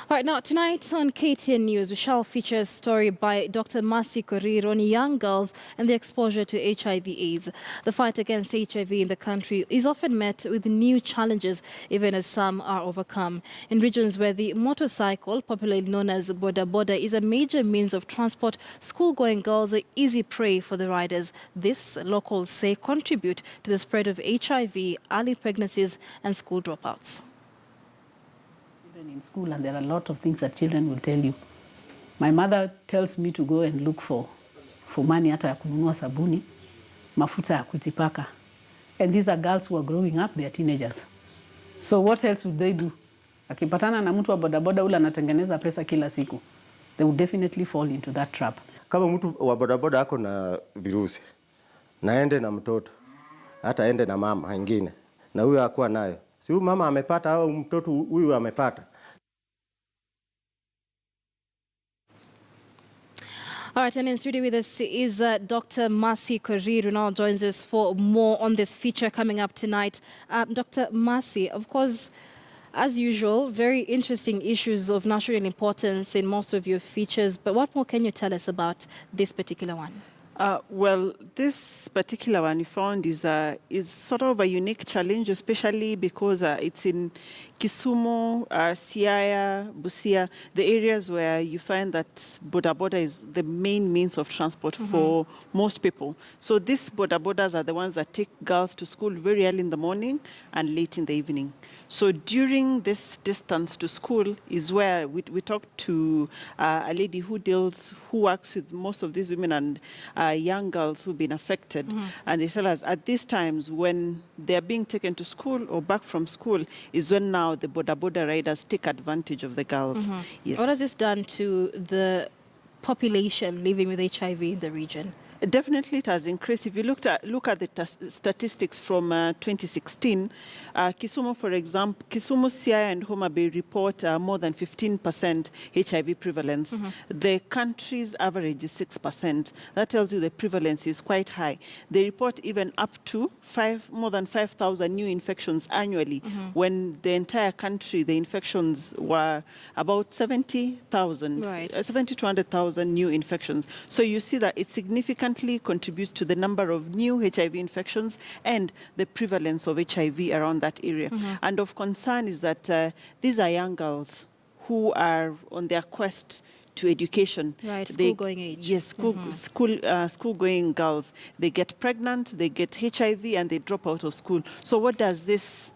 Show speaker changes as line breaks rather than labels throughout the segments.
All right, now tonight on KTN News, we shall feature a story by Dr. Masi Korir on young girls and the exposure to HIV/AIDS. The fight against HIV in the country is often met with new challenges, even as some are overcome. In regions where the motorcycle, popularly known as Bodaboda, is a major means of transport, school-going girls are easy prey for the riders. This, locals say, contribute to the spread of HIV, early pregnancies and school dropouts.
In school, and there are a lot of things that children will tell you. My mother tells me to go and look for money hata ya kununua sabuni, mafuta ya kujipaka. And these are girls who are growing up, they are teenagers. So what else would they do? Akipatana na mtu wa bodaboda ule anatengeneza pesa kila siku, they would definitely fall into that trap.
Kama mtu wa bodaboda ako na virusi, naende na mtoto, hata ende na mama wengine, na huyo hakuwa nayo. Si huyu mama amepata au mtoto huyu amepata.
All right, and in studio with us is Dr. Masi Korir, who now joins us for more on this feature coming up tonight. Dr. Masi, of course, as usual, very interesting issues of national importance in most of your features. But what more can you tell us about this particular one?
Well, this particular one we found is sort of a unique challenge, especially because it's in Kisumu, Siaya, Busia, the areas where you find that bodaboda is the main means of transport for most people. So these bodabodas are the ones that take girls to school very early in the morning and late in the evening. So during this distance to school is where we talked to a lady who works with most of these women and young girls who've been affected. And they tell us at these times when they're being taken to school or back from school is when now the bodaboda riders take advantage of the girls. Yes.
What has this done to the population living with HIV in the region?
Definitely it has increased. If you look at the statistics from 2016, Kisumu, for example, Kisumu, Siaya and Homa Bay report more than 15% HIV prevalence. The country's average is 6%. That tells you the prevalence is quite high. They report even up to more than 5,000 new infections annually, when the entire country, the infections were about 70,000,
right.
70 to 100,000 new infections. So you see that it significantly contributes to the number of new HIV infections and the prevalence of HIV around that area. And of concern is that these are young girls who are on their quest to education.
Right, school-going age.
Yes, school-going girls. They get pregnant, they get HIV, and they drop out of school. So what does this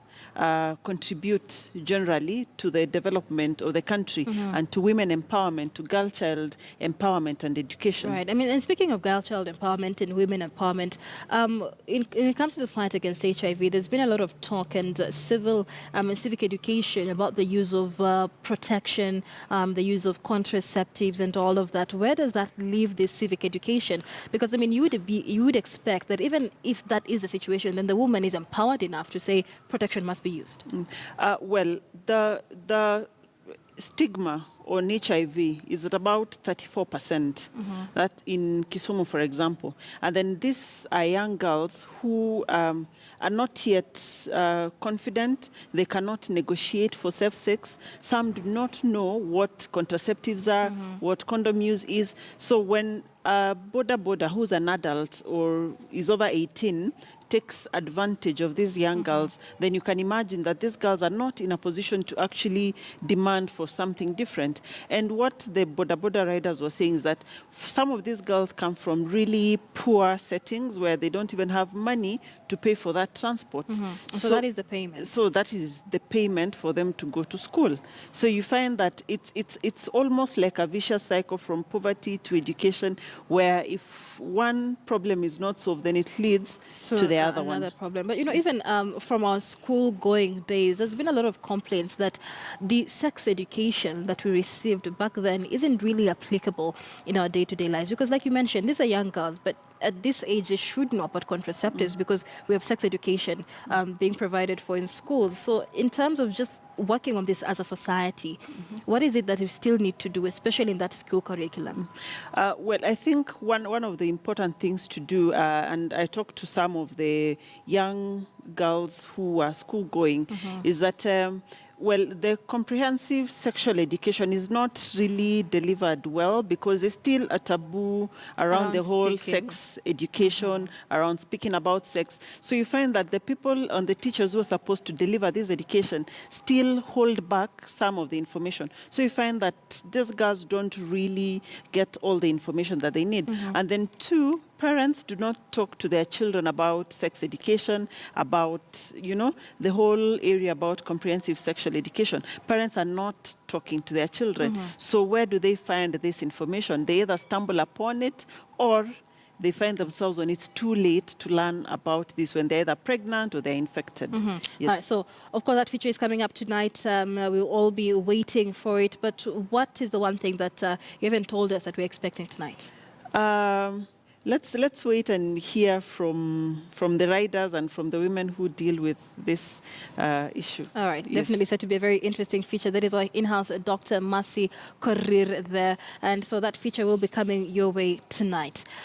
contribute generally to the development of the country and to women empowerment, to girl-child empowerment and education?
Right. I mean, and speaking of girl-child empowerment and women empowerment, when it comes to the fight against HIV, there's been a lot of talk and civic education about the use of protection, the use of contraceptives and all of that. Where does that leave this civic education? Because, I mean, you would expect that even if that is the situation, then the woman is empowered enough to say protection must be used.
Well, the stigma on HIV is at about 34%. That in Kisumu, for example. And then these are young girls who are not yet confident. They cannot negotiate for safe sex. Some do not know what contraceptives are, what condom use is. So when a bodaboda who's an adult or is over 18 takes advantage of these young girls, then you can imagine that these girls are not in a position to actually demand for something different. And what the bodaboda riders were saying is that some of these girls come from really poor settings where they don't even have money to pay for that transport.
So that is the payment.
So that is the payment for them to go to school. So you find that it's almost like a vicious cycle from poverty to education, where if one problem is not solved, then it leads to the other one.
Another problem. But, you know, even from our school-going days, there's been a lot of complaints that the sex education that we received back then isn't really applicable in our day-to-day lives. Because, like you mentioned, these are young girls, but at this age, they should know about contraceptives because we have sex education being provided for in schools. So in terms of just working on this as a society, what is it that we still need to do, especially in that school curriculum?
Well, I think one of the important things to do, and I talked to some of the young girls who are school-going, is that Well, the comprehensive sexual education is not really delivered well because there's still a taboo around the whole
speaking.
sex education, around speaking about sex. So you find that the people and the teachers who are supposed to deliver this education still hold back some of the information. So you find that these girls don't really get all the information that they need. And then two, parents do not talk to their children about sex education, about, the whole area about comprehensive sexual education. Parents are not talking to their children. So where do they find this information? They either stumble upon it or they find themselves when it's too late to learn about this, when they're either pregnant or they're infected. Yes.
All right, so, of course, that feature is coming up tonight. We'll all be waiting for it. But what is the one thing that you haven't told us that we're expecting tonight?
Let's wait and hear from the riders and from the women who deal with this issue.
All right,
Yes.
definitely said to be a very interesting feature. That is why in-house Dr. Mercy Korir there. And so that feature will be coming your way tonight.